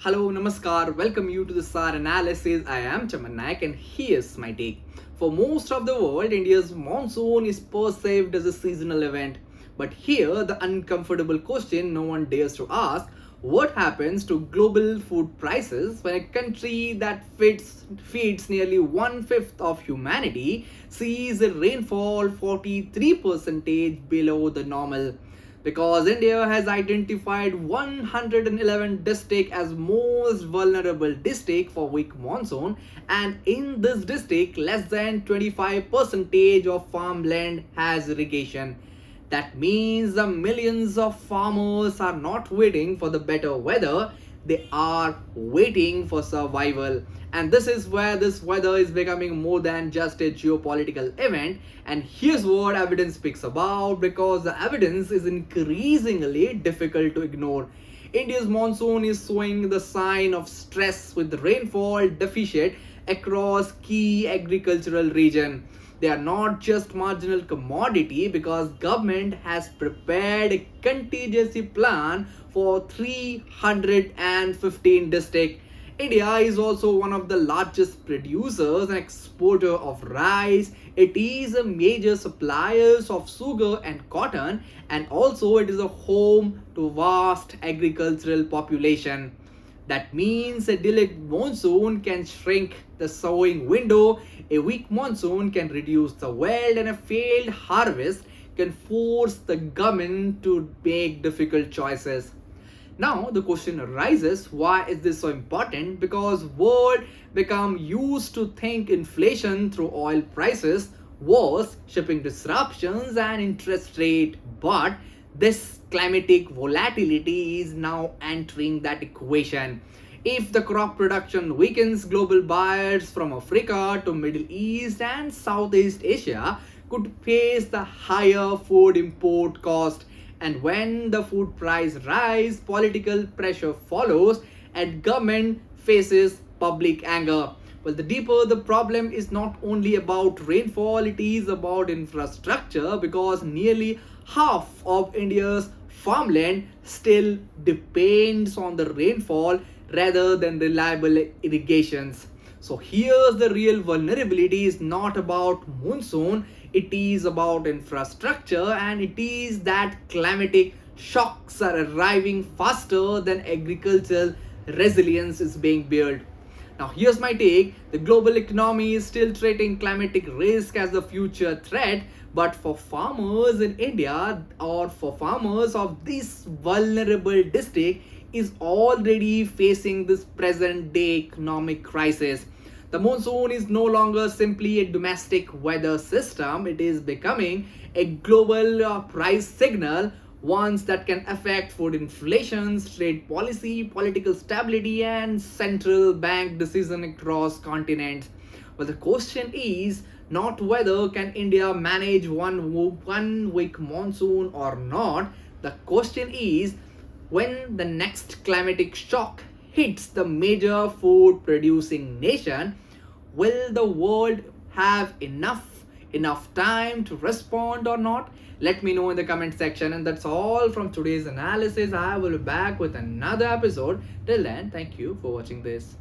Hello, Namaskar, welcome you to the SAAR analysis. I am Chaman Nayak and here's my take. For most of the world, India's monsoon is perceived as a seasonal event. But here, the uncomfortable question no one dares to ask, what happens to global food prices when a country that feeds nearly one-fifth of humanity sees a rainfall 43% below the normal? Because India has identified 111 districts as most vulnerable district for weak monsoon, and in this district less than 25% of farmland has irrigation. That means the millions of farmers are not waiting for the better weather, they are waiting for survival. And this is where this weather is becoming more than just a geopolitical event. And here's what evidence speaks about, because the evidence is increasingly difficult to ignore. India's monsoon is showing the sign of stress with rainfall deficit across key agricultural regions. They are not just marginal commodity, because government has prepared a contingency plan for 315 districts. India is also one of the largest producers and exporter of rice. It is a major supplier of sugar and cotton, and also it is a home to vast agricultural population. That means a delayed monsoon can shrink the sowing window, a weak monsoon can reduce the yield, and a failed harvest can force the government to make difficult choices. Now the question arises, why is this so important? Because world become used to think inflation through oil prices, wars, shipping disruptions and interest rate, but this climatic volatility is now entering that equation. If the crop production weakens, global buyers from Africa to Middle East and Southeast Asia could face the higher food import cost. And when the food price rise, political pressure follows and government faces public anger. Well, the deeper the problem is not only about rainfall, it is about infrastructure, because nearly half of India's farmland still depends on the rainfall rather than reliable irrigations. So here's the real vulnerability is not about monsoon, it is about infrastructure, and it is that climatic shocks are arriving faster than agricultural resilience is being built. Now here's my take. The global economy is still treating climatic risk as a future threat, but for farmers in India or for farmers of this vulnerable district is already facing this present day economic crisis. The monsoon is no longer simply a domestic weather system, it is becoming a global price signal, ones that can affect food inflation, trade policy, political stability, and central bank decision across continents. Well, the question is not whether can India manage one week monsoon or not. The question is when the next climatic shock hits the major food producing nation, will the world have enough time to respond or not? Let me know in the comment section. And that's all from today's analysis. I will be back with another episode. Till then, thank you for watching this.